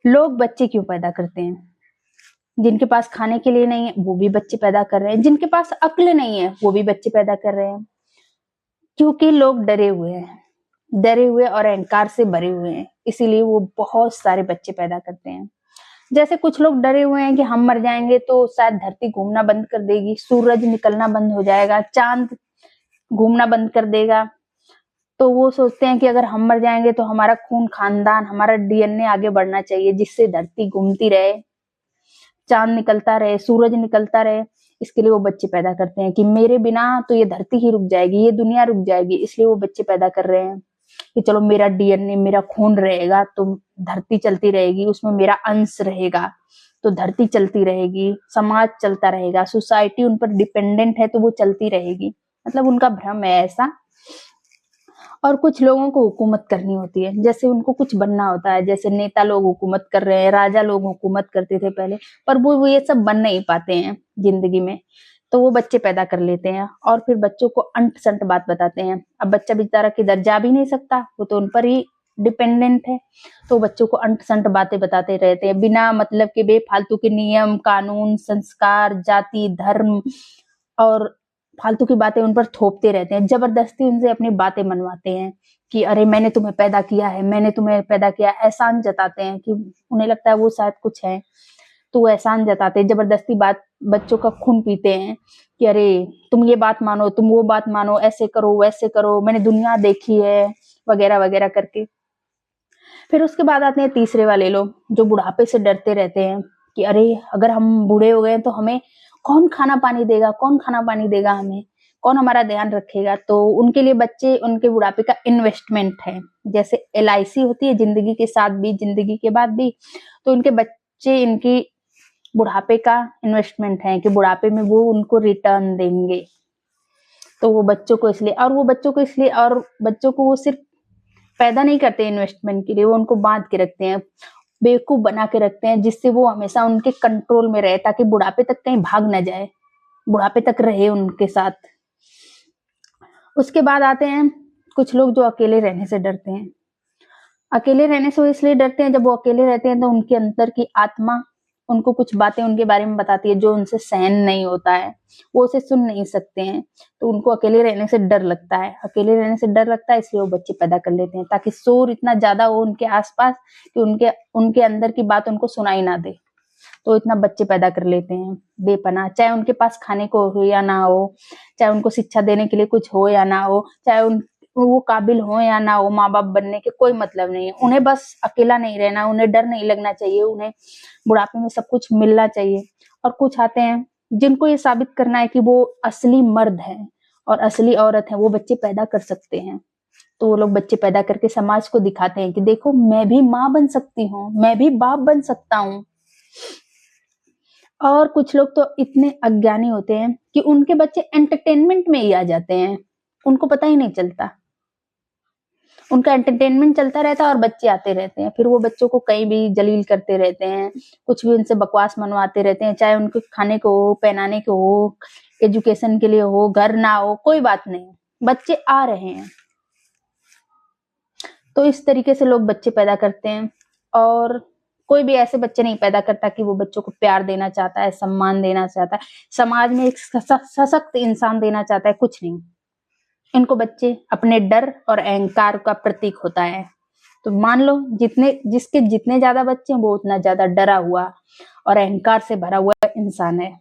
लोग बच्चे क्यों पैदा करते हैं? जिनके पास खाने के लिए नहीं है वो भी बच्चे पैदा कर रहे हैं, जिनके पास अक्ल नहीं है वो भी बच्चे पैदा कर रहे हैं, क्योंकि लोग डरे हुए हैं, डरे हुए और अहंकार से भरे हुए हैं, इसीलिए वो बहुत सारे बच्चे पैदा करते हैं। जैसे कुछ लोग डरे हुए हैं कि हम मर जाएंगे तो शायद धरती घूमना बंद कर देगी, सूरज निकलना बंद हो जाएगा, चांद घूमना बंद कर देगा। तो वो सोचते हैं कि अगर हम मर जाएंगे तो हमारा खून खानदान, हमारा डीएनए आगे बढ़ना चाहिए, जिससे धरती घूमती रहे, चांद निकलता रहे, सूरज निकलता रहे। इसके लिए वो बच्चे पैदा करते हैं कि मेरे बिना तो ये धरती ही रुक जाएगी, ये दुनिया रुक जाएगी। इसलिए वो बच्चे पैदा कर रहे हैं कि चलो मेरा डीएनए, मेरा खून रहेगा तो धरती चलती रहेगी, उसमें मेरा अंश रहेगा तो धरती चलती रहेगी, समाज चलता रहेगा, सोसाइटी उन पर डिपेंडेंट है तो वो चलती रहेगी। मतलब उनका भ्रम है ऐसा। और कुछ लोगों को हुकूमत करनी होती है, जैसे उनको कुछ बनना होता है, जैसे नेता लोग हुकूमत कर रहे हैं, राजा लोग हुकूमत करते थे पहले, पर वो ये सब बन नहीं पाते हैं जिंदगी में, तो वो बच्चे पैदा कर लेते हैं और फिर बच्चों को अंट संट बात बताते हैं। अब बच्चा बेचारा किधर जा भी नहीं सकता, वो तो उन पर ही डिपेंडेंट है, तो बच्चों को अंट संट बातें बताते रहते हैं, बिना मतलब के बेफालतू के नियम कानून, संस्कार, जाति, धर्म और फालतू की बातें उन पर थोपते रहते हैं, जबरदस्ती उनसे अपनी बातें मनवाते हैं कि अरे मैंने तुम्हें पैदा किया है, मैंने तुम्हें पैदा किया। एहसान जताते हैं कि उन्हें लगता है वो शायद कुछ है, तो वो एहसान जताते हैं, जबरदस्ती बात, बच्चों का खून पीते हैं कि अरे तुम ये बात मानो, तुम वो बात मानो, ऐसे करो वैसे करो, मैंने दुनिया देखी है, वगैरह वगैरह करके। फिर उसके बाद आते हैं तीसरे वाले लोग, जो बुढ़ापे से डरते रहते हैं कि अरे अगर हम बूढ़े हो गए तो हमें कौन खाना पानी देगा, कौन खाना पानी देगा हमें, कौन हमारा ध्यान रखेगा। तो उनके लिए बच्चे उनके बुढ़ापे का इन्वेस्टमेंट है, जैसे एलआईसी होती है जिंदगी के साथ भी जिंदगी के बाद भी, तो उनके बच्चे इनकी बुढ़ापे का इन्वेस्टमेंट है कि बुढ़ापे में वो उनको रिटर्न देंगे। तो वो बच्चों को इसलिए, और वो बच्चों को इसलिए, और बच्चों को वो सिर्फ पैदा नहीं करते इन्वेस्टमेंट के लिए, वो उनको बांध के रखते हैं, बेवकूफ बना के रखते हैं, जिससे वो हमेशा उनके कंट्रोल में रहे, ताकि बुढ़ापे तक कहीं भाग ना जाए, बुढ़ापे तक रहे उनके साथ। उसके बाद आते हैं कुछ लोग जो अकेले रहने से डरते हैं। अकेले रहने से वो इसलिए डरते हैं, जब वो अकेले रहते हैं तो उनके अंदर की आत्मा उनको कुछ बातें उनके बारे में बताती है जो उनसे सहन नहीं होता है, वो उसे सुन नहीं सकते हैं, तो उनको अकेले रहने से डर लगता है। अकेले रहने से डर लगता है, इसलिए वो बच्चे पैदा कर लेते हैं, ताकि शोर इतना ज्यादा हो उनके आसपास कि उनके उनके अंदर की बात उनको सुनाई ना दे। तो इतना बच्चे पैदा कर लेते हैं बेपनाह, चाहे उनके पास खाने को हो या ना हो, चाहे उनको शिक्षा देने के लिए कुछ हो या ना हो, चाहे वो काबिल हो या ना हो माँ बाप बनने के, कोई मतलब नहीं है। उन्हें बस अकेला नहीं रहना, उन्हें डर नहीं लगना चाहिए, उन्हें बुढ़ापे में सब कुछ मिलना चाहिए। और कुछ आते हैं जिनको ये साबित करना है कि वो असली मर्द है और असली औरत है, वो बच्चे पैदा कर सकते हैं। तो वो लोग बच्चे पैदा करके समाज को दिखाते हैं कि देखो मैं भी माँ बन सकती हूँ, मैं भी बाप बन सकता हूँ। और कुछ लोग तो इतने अज्ञानी होते हैं कि उनके बच्चे एंटरटेनमेंट में ही आ जाते हैं, उनको पता ही नहीं चलता, उनका एंटरटेनमेंट चलता रहता है और बच्चे आते रहते हैं। फिर वो बच्चों को कहीं भी जलील करते रहते हैं, कुछ भी उनसे बकवास मनवाते रहते हैं, चाहे उनको खाने को हो, पहनाने को हो, एजुकेशन के लिए हो, घर ना हो, कोई बात नहीं, बच्चे आ रहे हैं। तो इस तरीके से लोग बच्चे पैदा करते हैं। और कोई भी ऐसे बच्चे नहीं पैदा करता कि वो बच्चों को प्यार देना चाहता है, सम्मान देना चाहता है, समाज में एक सशक्त इंसान देना चाहता है, कुछ नहीं। इनको बच्चे अपने डर और अहंकार का प्रतीक होता है। तो मान लो जिसके जितने ज्यादा बच्चे हैं वो उतना ज्यादा डरा हुआ और अहंकार से भरा हुआ इंसान है।